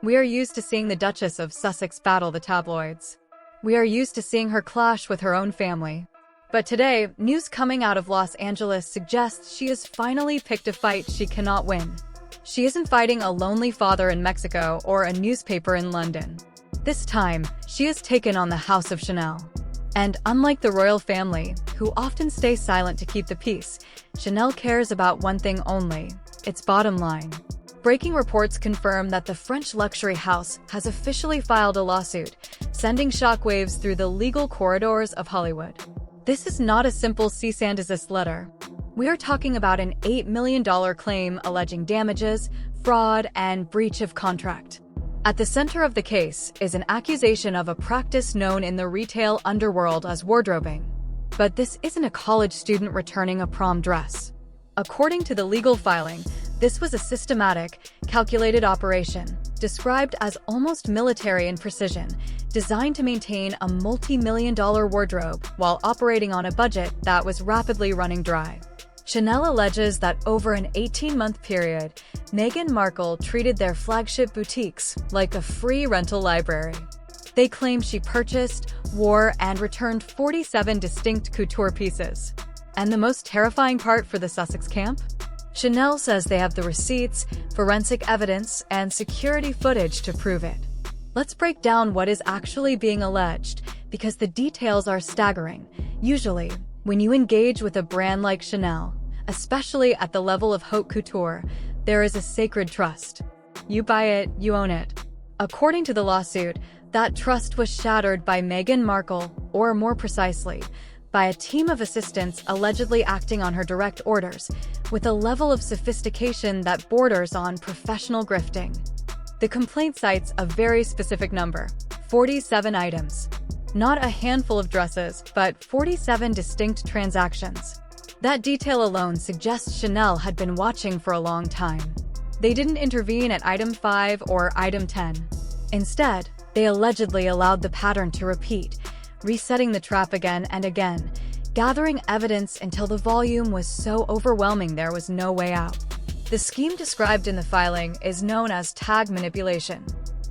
We are used to seeing the Duchess of Sussex battle the tabloids. We are used to seeing her clash with her own family. But today, news coming out of Los Angeles suggests she has finally picked a fight she cannot win. She isn't fighting a lonely father in Mexico or a newspaper in London. This time, she has taken on the House of Chanel. And unlike the royal family, who often stay silent to keep the peace, Chanel cares about one thing only: its bottom line. Breaking reports confirm that the French luxury house has officially filed a lawsuit, sending shockwaves through the legal corridors of Hollywood. This is not a simple cease and desist letter. We are talking about an $8 million claim alleging damages, fraud, and breach of contract. At the center of the case is an accusation of a practice known in the retail underworld as wardrobing. But this isn't a college student returning a prom dress. According to the legal filing, this was a systematic, calculated operation, described as almost military in precision, designed to maintain a multi-million-dollar wardrobe while operating on a budget that was rapidly running dry. Chanel alleges that over an 18-month period, Meghan Markle treated their flagship boutiques like a free rental library. They claim she purchased, wore, and returned 47 distinct couture pieces. And the most terrifying part for the Sussex camp? Chanel says they have the receipts, forensic evidence, and security footage to prove it. Let's break down what is actually being alleged, because the details are staggering. Usually, when you engage with a brand like Chanel, especially at the level of haute couture, there is a sacred trust. You buy it, you own it. According to the lawsuit, that trust was shattered by Meghan Markle, or more precisely, by a team of assistants allegedly acting on her direct orders, with a level of sophistication that borders on professional grifting. The complaint cites a very specific number: 47 items. Not a handful of dresses, but 47 distinct transactions. That detail alone suggests Chanel had been watching for a long time. They didn't intervene at item 5 or item 10. Instead, they allegedly allowed the pattern to repeat, resetting the trap again and again, gathering evidence until the volume was so overwhelming there was no way out. The scheme described in the filing is known as tag manipulation.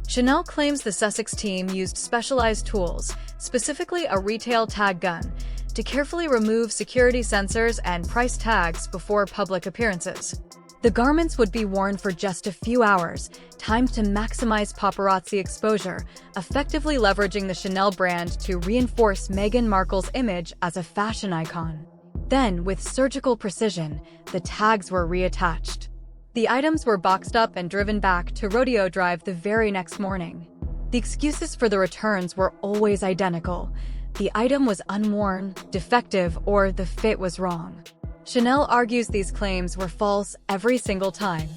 Chanel claims the Sussex team used specialized tools, specifically a retail tag gun, to carefully remove security sensors and price tags before public appearances. The garments would be worn for just a few hours, timed to maximize paparazzi exposure, effectively leveraging the Chanel brand to reinforce Meghan Markle's image as a fashion icon. Then, with surgical precision, the tags were reattached. The items were boxed up and driven back to Rodeo Drive the very next morning. The excuses for the returns were always identical. The item was unworn, defective, or the fit was wrong. Chanel argues these claims were false every single time.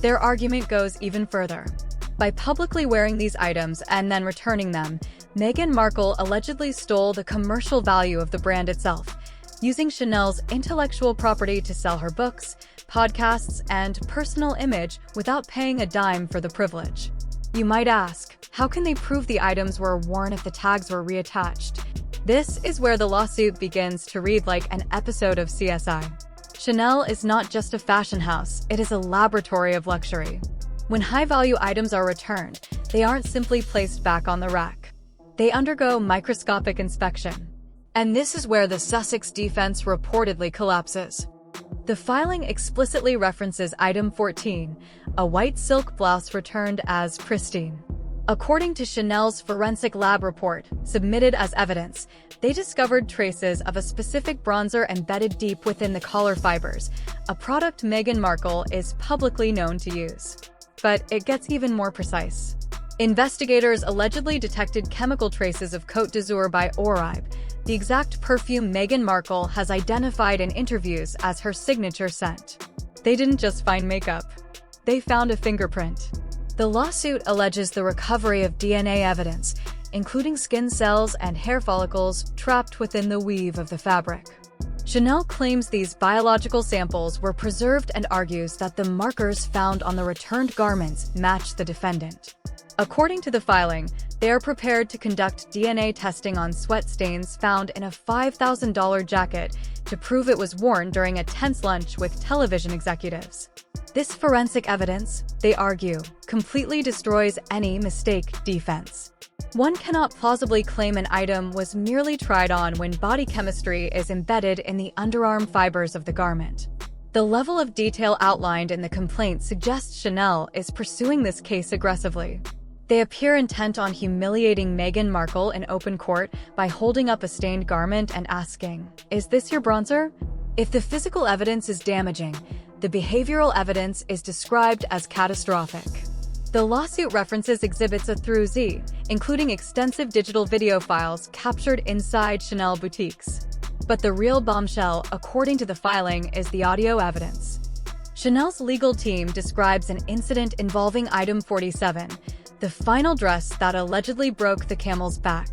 Their argument goes even further. By publicly wearing these items and then returning them, Meghan Markle allegedly stole the commercial value of the brand itself, using Chanel's intellectual property to sell her books, podcasts, and personal image without paying a dime for the privilege. You might ask, how can they prove the items were worn if the tags were reattached? This is where the lawsuit begins to read like an episode of CSI. Chanel is not just a fashion house, it is a laboratory of luxury. When high-value items are returned, they aren't simply placed back on the rack. They undergo microscopic inspection. And this is where the Sussex defense reportedly collapses. The filing explicitly references item 14, a white silk blouse returned as pristine. According to Chanel's forensic lab report, submitted as evidence, they discovered traces of a specific bronzer embedded deep within the collar fibers, a product Meghan Markle is publicly known to use. But it gets even more precise. Investigators allegedly detected chemical traces of Côte d'Azur by Oribe, the exact perfume Meghan Markle has identified in interviews as her signature scent. They didn't just find makeup. They found a fingerprint. The lawsuit alleges the recovery of DNA evidence, including skin cells and hair follicles trapped within the weave of the fabric. Chanel claims these biological samples were preserved and argues that the markers found on the returned garments match the defendant. According to the filing, they are prepared to conduct DNA testing on sweat stains found in a $5,000 jacket to prove it was worn during a tense lunch with television executives. This forensic evidence, they argue, completely destroys any mistake defense. One cannot plausibly claim an item was merely tried on when body chemistry is embedded in the underarm fibers of the garment. The level of detail outlined in the complaint suggests Chanel is pursuing this case aggressively. They appear intent on humiliating Meghan Markle in open court by holding up a stained garment and asking, "Is this your bronzer?" If the physical evidence is damaging, the behavioral evidence is described as catastrophic. The lawsuit references exhibits A through Z, including extensive digital video files captured inside Chanel boutiques. But the real bombshell, according to the filing, is the audio evidence. Chanel's legal team describes an incident involving item 47, the final dress that allegedly broke the camel's back.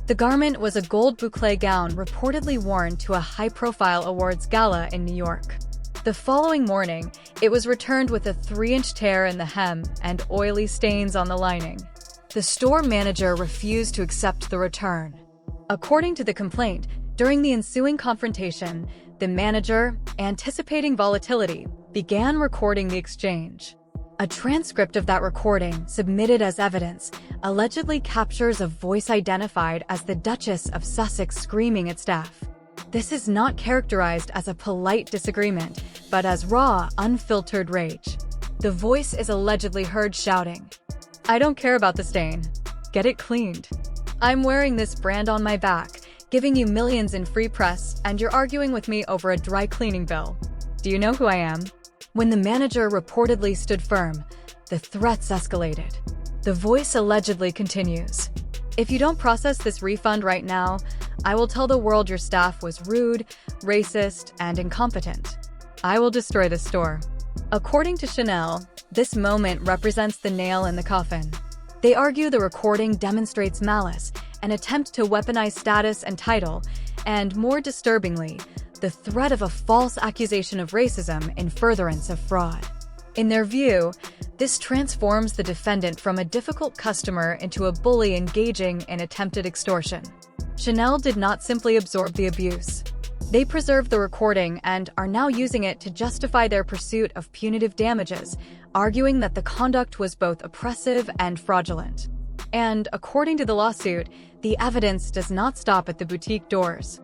The garment was a gold boucle gown reportedly worn to a high-profile awards gala in New York. The following morning, it was returned with a 3-inch tear in the hem and oily stains on the lining. The store manager refused to accept the return. According to the complaint, during the ensuing confrontation, the manager, anticipating volatility, began recording the exchange. A transcript of that recording, submitted as evidence, allegedly captures a voice identified as the Duchess of Sussex screaming at staff. This is not characterized as a polite disagreement, but as raw, unfiltered rage. The voice is allegedly heard shouting, "I don't care about the stain. Get it cleaned. I'm wearing this brand on my back, giving you millions in free press, and you're arguing with me over a dry cleaning bill. Do you know who I am?" When the manager reportedly stood firm, the threats escalated. The voice allegedly continues, "If you don't process this refund right now, I will tell the world your staff was rude, racist, and incompetent. I will destroy the store." According to Chanel, this moment represents the nail in the coffin. They argue the recording demonstrates malice, an attempt to weaponize status and title, and, more disturbingly, the threat of a false accusation of racism in furtherance of fraud. In their view, this transforms the defendant from a difficult customer into a bully engaging in attempted extortion. Chanel did not simply absorb the abuse. They preserved the recording and are now using it to justify their pursuit of punitive damages, arguing that the conduct was both oppressive and fraudulent. And, according to the lawsuit, the evidence does not stop at the boutique doors.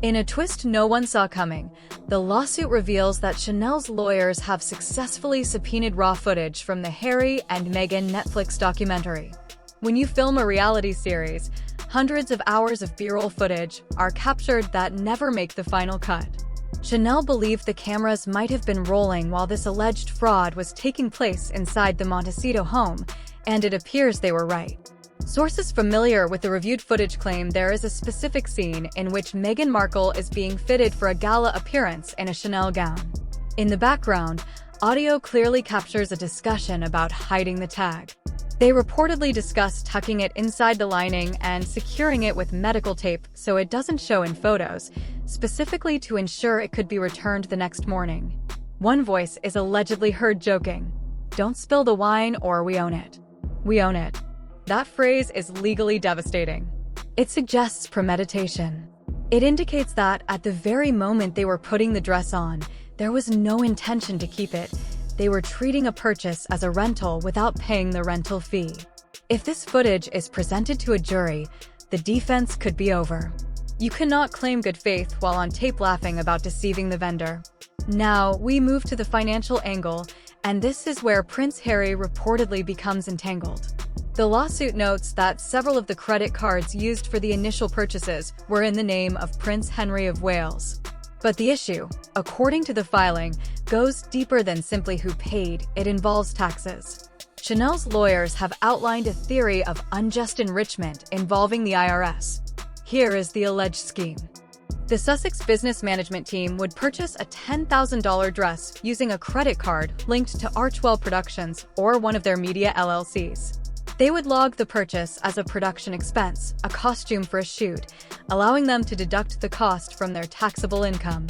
In a twist no one saw coming, the lawsuit reveals that Chanel's lawyers have successfully subpoenaed raw footage from the Harry and Meghan Netflix documentary. When you film a reality series, hundreds of hours of B-roll footage are captured that never make the final cut. Chanel believed the cameras might have been rolling while this alleged fraud was taking place inside the Montecito home, and it appears they were right. Sources familiar with the reviewed footage claim there is a specific scene in which Meghan Markle is being fitted for a gala appearance in a Chanel gown. In the background, audio clearly captures a discussion about hiding the tag. They reportedly discuss tucking it inside the lining and securing it with medical tape so it doesn't show in photos, specifically to ensure it could be returned the next morning. One voice is allegedly heard joking, "Don't spill the wine or we own it." We own it. That phrase is legally devastating. It suggests premeditation. It indicates that, at the very moment they were putting the dress on, there was no intention to keep it. They were treating a purchase as a rental without paying the rental fee. If this footage is presented to a jury, the defense could be over. You cannot claim good faith while on tape laughing about deceiving the vendor. Now, we move to the financial angle, and this is where Prince Harry reportedly becomes entangled. The lawsuit notes that several of the credit cards used for the initial purchases were in the name of Prince Henry of Wales. But the issue, according to the filing, goes deeper than simply who paid. It involves taxes. Chanel's lawyers have outlined a theory of unjust enrichment involving the IRS. Here is the alleged scheme. The Sussex business management team would purchase a $10,000 dress using a credit card linked to Archwell Productions or one of their media LLCs. They would log the purchase as a production expense, a costume for a shoot, allowing them to deduct the cost from their taxable income.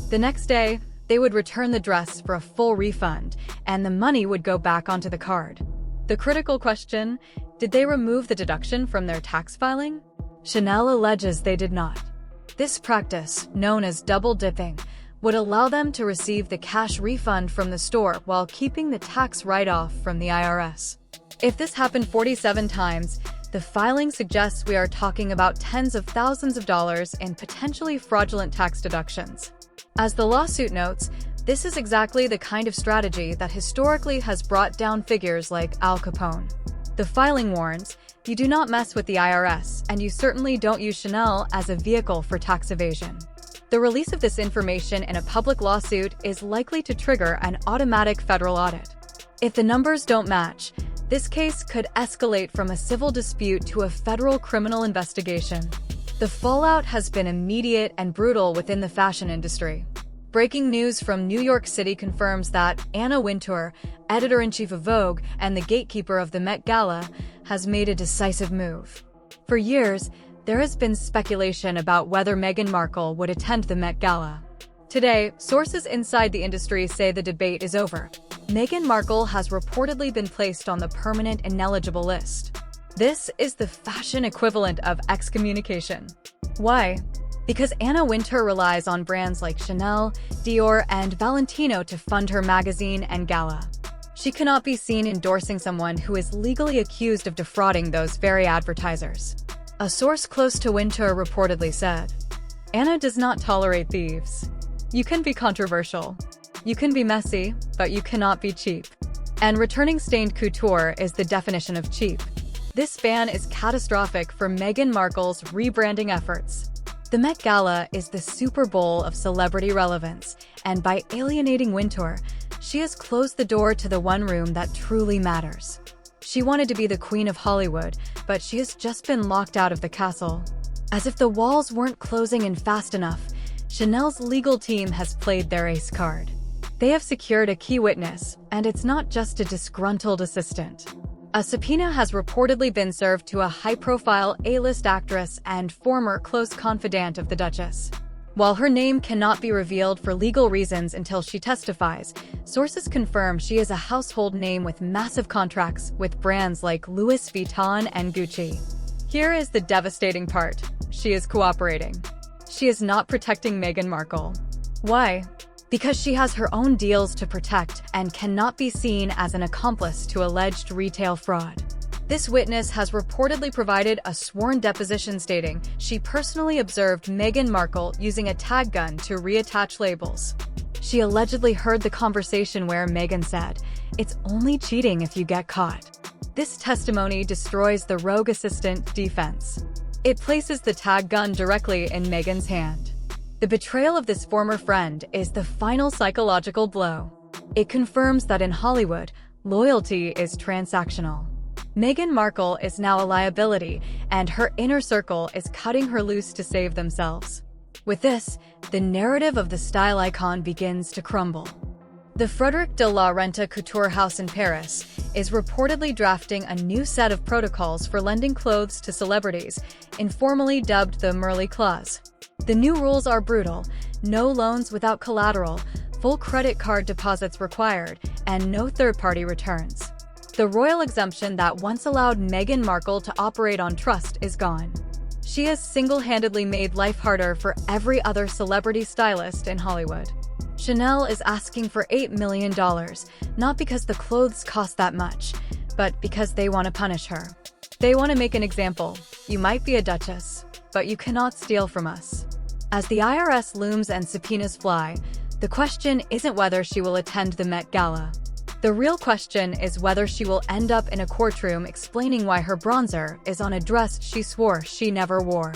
The next day, they would return the dress for a full refund, and the money would go back onto the card. The critical question, did they remove the deduction from their tax filing? Chanel alleges they did not. This practice, known as double dipping, would allow them to receive the cash refund from the store while keeping the tax write-off from the IRS. If this happened 47 times, the filing suggests we are talking about tens of thousands of dollars in potentially fraudulent tax deductions. As the lawsuit notes, this is exactly the kind of strategy that historically has brought down figures like Al Capone. The filing warns, you do not mess with the IRS, and you certainly don't use Chanel as a vehicle for tax evasion. The release of this information in a public lawsuit is likely to trigger an automatic federal audit. If the numbers don't match, this case could escalate from a civil dispute to a federal criminal investigation. The fallout has been immediate and brutal within the fashion industry. Breaking news from New York City confirms that Anna Wintour, editor-in-chief of Vogue and the gatekeeper of the Met Gala, has made a decisive move. For years, there has been speculation about whether Meghan Markle would attend the Met Gala. Today, sources inside the industry say the debate is over. Meghan Markle has reportedly been placed on the permanent ineligible list. This is the fashion equivalent of excommunication. Why? Because Anna Wintour relies on brands like Chanel, Dior, and Valentino to fund her magazine and gala. She cannot be seen endorsing someone who is legally accused of defrauding those very advertisers. A source close to Wintour reportedly said, "Anna does not tolerate thieves. You can be controversial. You can be messy, but you cannot be cheap." And returning stained couture is the definition of cheap. This ban is catastrophic for Meghan Markle's rebranding efforts. The Met Gala is the Super Bowl of celebrity relevance, and by alienating Wintour, she has closed the door to the one room that truly matters. She wanted to be the queen of Hollywood, but she has just been locked out of the castle. As if the walls weren't closing in fast enough, Chanel's legal team has played their ace card. They have secured a key witness, and it's not just a disgruntled assistant. A subpoena has reportedly been served to a high-profile A-list actress and former close confidant of the Duchess. While her name cannot be revealed for legal reasons until she testifies, sources confirm she is a household name with massive contracts with brands like Louis Vuitton and Gucci. Here is the devastating part. She is cooperating. She is not protecting Meghan Markle. Why? Because she has her own deals to protect and cannot be seen as an accomplice to alleged retail fraud. This witness has reportedly provided a sworn deposition stating she personally observed Meghan Markle using a tag gun to reattach labels. She allegedly heard the conversation where Meghan said, "It's only cheating if you get caught." This testimony destroys the rogue assistant defense. It places the tag gun directly in Meghan's hand. The betrayal of this former friend is the final psychological blow. It confirms that in Hollywood, loyalty is transactional. Meghan Markle is now a liability, and her inner circle is cutting her loose to save themselves. With this, the narrative of the style icon begins to crumble. The Frédéric de la Renta couture house in Paris is reportedly drafting a new set of protocols for lending clothes to celebrities, informally dubbed the Merli Clause. The new rules are brutal: no loans without collateral, full credit card deposits required, and no third-party returns. The royal exemption that once allowed Meghan Markle to operate on trust is gone. She has single-handedly made life harder for every other celebrity stylist in Hollywood. Chanel is asking for $8 million, not because the clothes cost that much, but because they want to punish her. They want to make an example. You might be a duchess, but you cannot steal from us. As the IRS looms and subpoenas fly, the question isn't whether she will attend the Met Gala. The real question is whether she will end up in a courtroom explaining why her bronzer is on a dress she swore she never wore.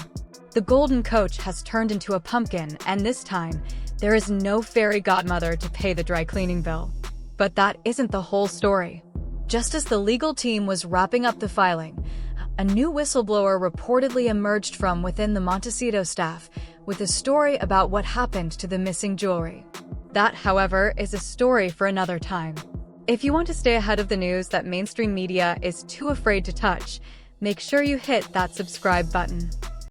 The golden coach has turned into a pumpkin, and this time, there is no fairy godmother to pay the dry cleaning bill. But that isn't the whole story. Just as the legal team was wrapping up the filing, a new whistleblower reportedly emerged from within the Montecito staff with a story about what happened to the missing jewelry. That, however, is a story for another time. If you want to stay ahead of the news that mainstream media is too afraid to touch, make sure you hit that subscribe button.